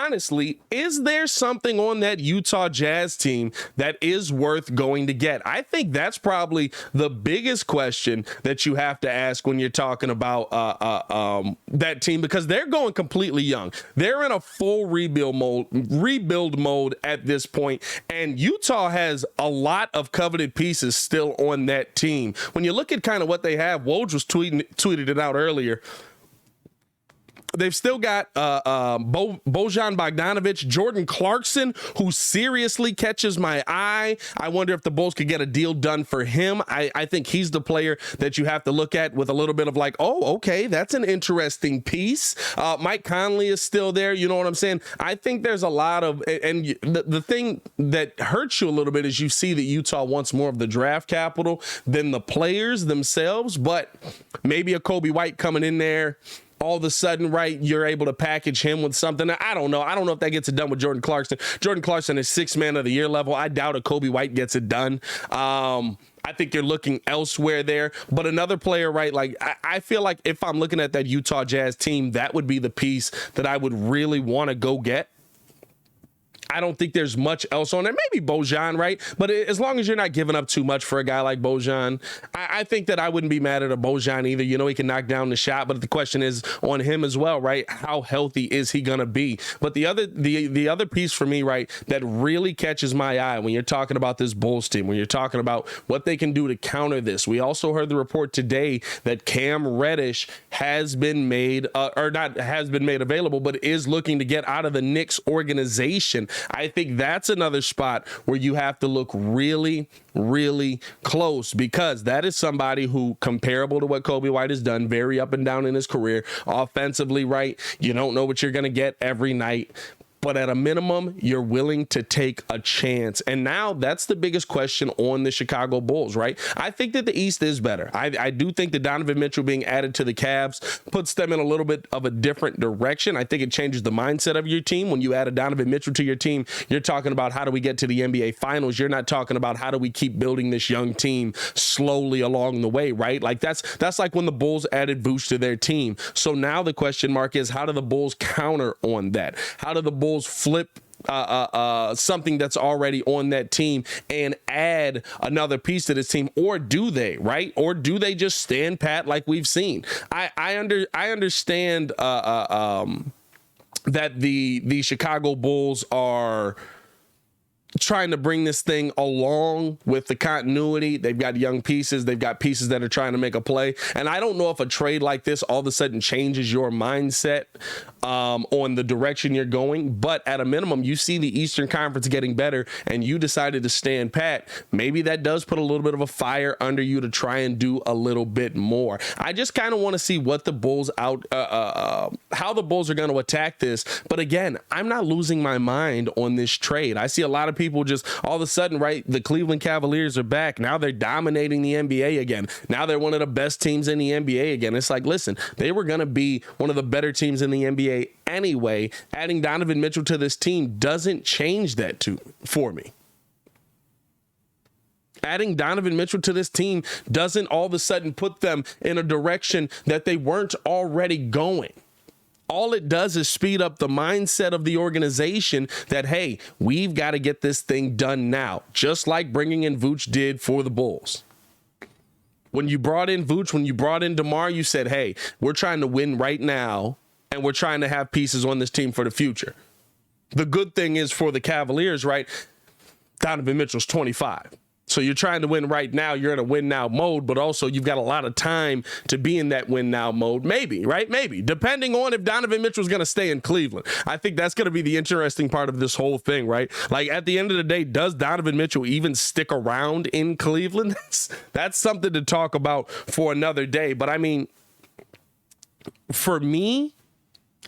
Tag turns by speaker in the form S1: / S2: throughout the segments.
S1: honestly, is there something on that Utah Jazz team that is worth going to get? I think that's probably the biggest question that you have to ask when you're talking about that team, because they're going completely young. They're in a full rebuild mode at this point, and Utah has a lot of coveted pieces still on that team. When you look at kind of what they have, Woj was tweeted it out earlier. They've still got Bojan Bogdanovic, Jordan Clarkson, who seriously catches my eye. I wonder if the Bulls could get a deal done for him. I think he's the player that you have to look at with a little bit of like, oh, okay, that's an interesting piece. Mike Conley is still there. You know what I'm saying? I think there's a lot of, and the thing that hurts you a little bit is you see that Utah wants more of the draft capital than the players themselves, but maybe a Kobe White coming in there, all of a sudden, right, you're able to package him with something. I don't know. I don't know if that gets it done with Jordan Clarkson. Jordan Clarkson is 6th man of the year level. I doubt a Kobe White gets it done. I think you're looking elsewhere there. But another player, right, like I feel like if I'm looking at that Utah Jazz team, that would be the piece that I would really want to go get. I don't think there's much else on there. Maybe Bojan, right? But as long as you're not giving up too much for a guy like Bojan, I think that I wouldn't be mad at a Bojan either. You know, he can knock down the shot, but the question is on him as well, right? How healthy is he going to be? But the other piece for me, right, that really catches my eye when you're talking about this Bulls team, when you're talking about what they can do to counter this. We also heard the report today that Cam Reddish has been made, or not has been made available, but is looking to get out of the Knicks organization. I think that's another spot where you have to look really, really close, because that is somebody who, comparable to what Kobe White has done, very up and down in his career, offensively, right? You don't know what you're going to get every night, but at a minimum, you're willing to take a chance. And now that's the biggest question on the Chicago Bulls, right? I think that the East is better. I do think that Donovan Mitchell being added to the Cavs puts them in a little bit of a different direction. I think it changes the mindset of your team. When you add a Donovan Mitchell to your team, you're talking about how do we get to the NBA Finals. You're not talking about how do we keep building this young team slowly along the way, right? Like that's like when the Bulls added Vooch to their team. So now the question mark is, how do the Bulls counter on that? How do the Bulls flip something that's already on that team and add another piece to this team? Or do they, right? Or do they just stand pat like we've seen? I understand that the Chicago Bulls are trying to bring this thing along with the continuity. They've got young pieces. They've got pieces that are trying to make a play. And I don't know if a trade like this all of a sudden changes your mindset on the direction you're going. But at a minimum, you see the Eastern Conference getting better and you decided to stand pat. Maybe that does put a little bit of a fire under you to try and do a little bit more. I just kind of want to see what the Bulls how the Bulls are going to attack this. But again, I'm not losing my mind on this trade. I see a lot of people just all of a sudden, right, the Cleveland Cavaliers are back. Now they're dominating the NBA again. Now they're one of the best teams in the NBA again. It's like, listen, they were going to be one of the better teams in the NBA anyway. Adding Donovan Mitchell to this team doesn't change that for me. Adding Donovan Mitchell to this team doesn't all of a sudden put them in a direction that they weren't already going. All it does is speed up the mindset of the organization that, hey, we've got to get this thing done now, just like bringing in Vooch did for the Bulls. When you brought in Vooch, when you brought in DeMar, you said, hey, we're trying to win right now, and we're trying to have pieces on this team for the future. The good thing is for the Cavaliers, right, Donovan Mitchell's 25. So you're trying to win right now. You're in a win now mode, but also you've got a lot of time to be in that win now mode. Maybe, right? Maybe, depending on if Donovan Mitchell's going to stay in Cleveland. I think that's going to be the interesting part of this whole thing, right? Like at the end of the day, does Donovan Mitchell even stick around in Cleveland? That's something to talk about for another day. But I mean, for me,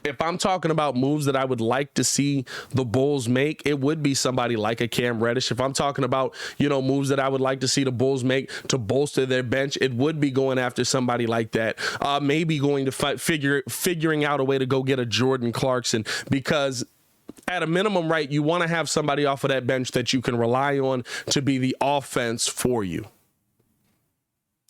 S1: if I'm talking about moves that I would like to see the Bulls make, it would be somebody like a Cam Reddish. If I'm talking about, moves that I would like to see the Bulls make to bolster their bench, it would be going after somebody like that. Maybe going to figuring out a way to go get a Jordan Clarkson, because at a minimum, right, you want to have somebody off of that bench that you can rely on to be the offense for you.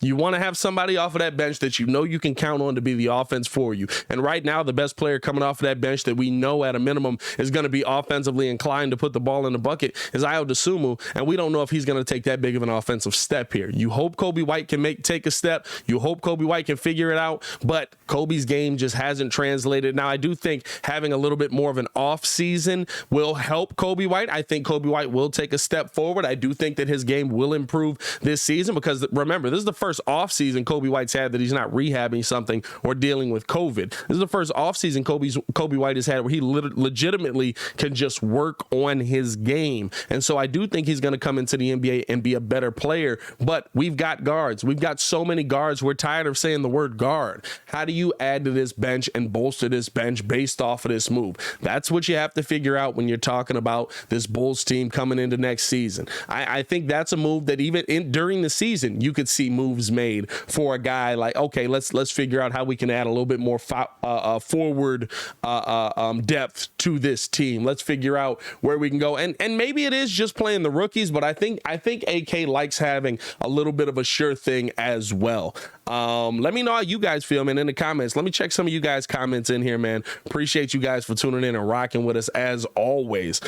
S1: You want to have somebody off of that bench that you know you can count on to be the offense for you. And right now, the best player coming off of that bench that we know at a minimum is going to be offensively inclined to put the ball in the bucket is Donovan. And we don't know if he's going to take that big of an offensive step here. You hope Kobe White can take a step. You hope Kobe White can figure it out. But Kobe's game just hasn't translated. Now, I do think having a little bit more of an off season will help Kobe White. I think Kobe White will take a step forward. I do think that his game will improve this season because, remember, this is the first offseason Kobe White's had that he's not rehabbing something or dealing with COVID. This is the first offseason Kobe White has had where he legitimately can just work on his game. And so I do think he's going to come into the NBA and be a better player. But we've got guards. We've got so many guards. We're tired of saying the word guard. How do you add to this bench and bolster this bench based off of this move? That's what you have to figure out when you're talking about this Bulls team coming into next season. I think that's a move that even during the season, you could see moves made for a guy like, okay, let's figure out how we can add a little bit more forward depth to this team. Let's figure out where we can go. And maybe it is just playing the rookies, but I think AK likes having a little bit of a sure thing as well. Let me know how you guys feel, man, in the comments. Let me check some of you guys' comments in here, man. Appreciate you guys for tuning in and rocking with us as always.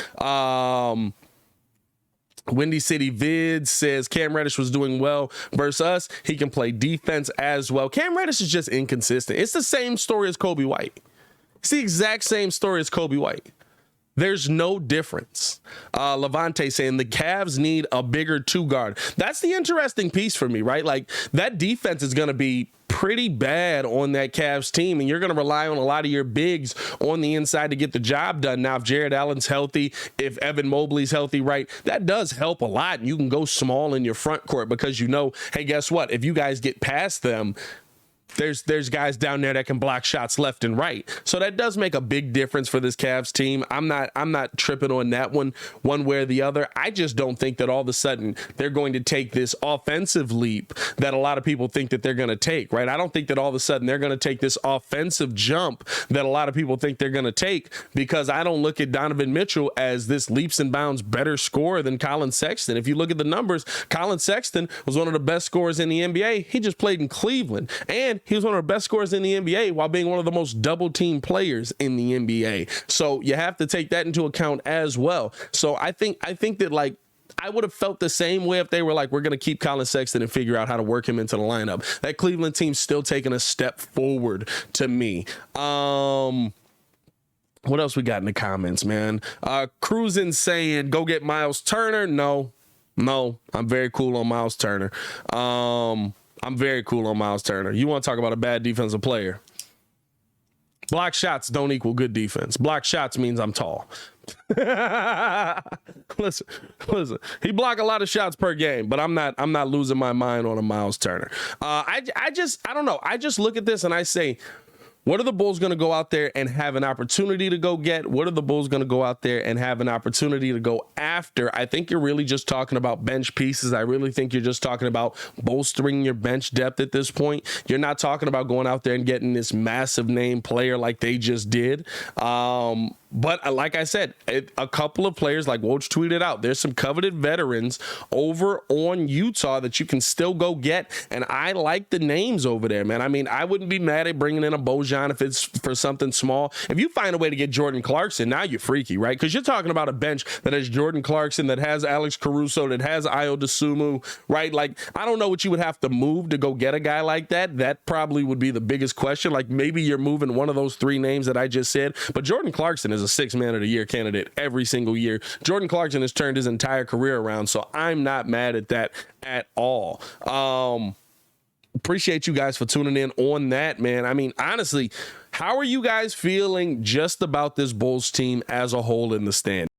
S1: Windy City Vid says Cam Reddish was doing well versus us. He can play defense as well. Cam Reddish is just inconsistent. It's the same story as Kobe White. It's the exact same story as Kobe White. There's no difference. Levante saying the Cavs need a bigger two guard. That's the interesting piece for me, right? Like that defense is going to be pretty bad on that Cavs team, and you're going to rely on a lot of your bigs on the inside to get the job done. Now, if Jared Allen's healthy, if Evan Mobley's healthy, right, that does help a lot. You can go small in your front court because you know, hey, guess what? If you guys get past them, there's guys down there that can block shots left and right. So that does make a big difference for this Cavs team. I'm not tripping on that one way or the other. I just don't think that all of a sudden they're going to take this offensive leap that a lot of people think that they're going to take, right? I don't think that all of a sudden they're going to take this offensive jump that a lot of people think they're going to take, because I don't look at Donovan Mitchell as this leaps and bounds better scorer than Colin Sexton. If you look at the numbers, Colin Sexton was one of the best scorers in the NBA. He just played in Cleveland, and he was one of the best scorers in the NBA while being one of the most double team players in the NBA. So you have to take that into account as well. So I think that, like, I would have felt the same way if they were like, we're going to keep Colin Sexton and figure out how to work him into the lineup. That Cleveland team's still taking a step forward to me. What else we got in the comments, man? Cruising saying, go get Miles Turner. No, I'm very cool on Miles Turner. I'm very cool on Miles Turner. You want to talk about a bad defensive player? Block shots don't equal good defense. Block shots means I'm tall. listen. He blocked a lot of shots per game, but I'm not losing my mind on a Miles Turner. I don't know. I just look at this and I say, what are the Bulls going to go out there and have an opportunity to go get? What are the Bulls going to go out there and have an opportunity to go after? I think you're really just talking about bench pieces. I really think you're just talking about bolstering your bench depth at this point. You're not talking about going out there and getting this massive name player like they just did. But like I said, a couple of players, like Woj tweeted out, there's some coveted veterans over on Utah that you can still go get. And I like the names over there, man. I mean, I wouldn't be mad at bringing in a Bojan if it's for something small. If you find a way to get Jordan Clarkson, now you're freaky, right? Because you're talking about a bench that has Jordan Clarkson, that has Alex Caruso, that has Donovan, right? Like, I don't know what you would have to move to go get a guy like that. That probably would be the biggest question. Like, maybe you're moving one of those three names that I just said. But Jordan Clarkson is a 6 man of the year candidate every single year. Jordan Clarkson has turned his entire career around, so I'm not mad at that at all. Appreciate you guys for tuning in on that, man. I mean, honestly, how are you guys feeling just about this Bulls team as a whole in the stand?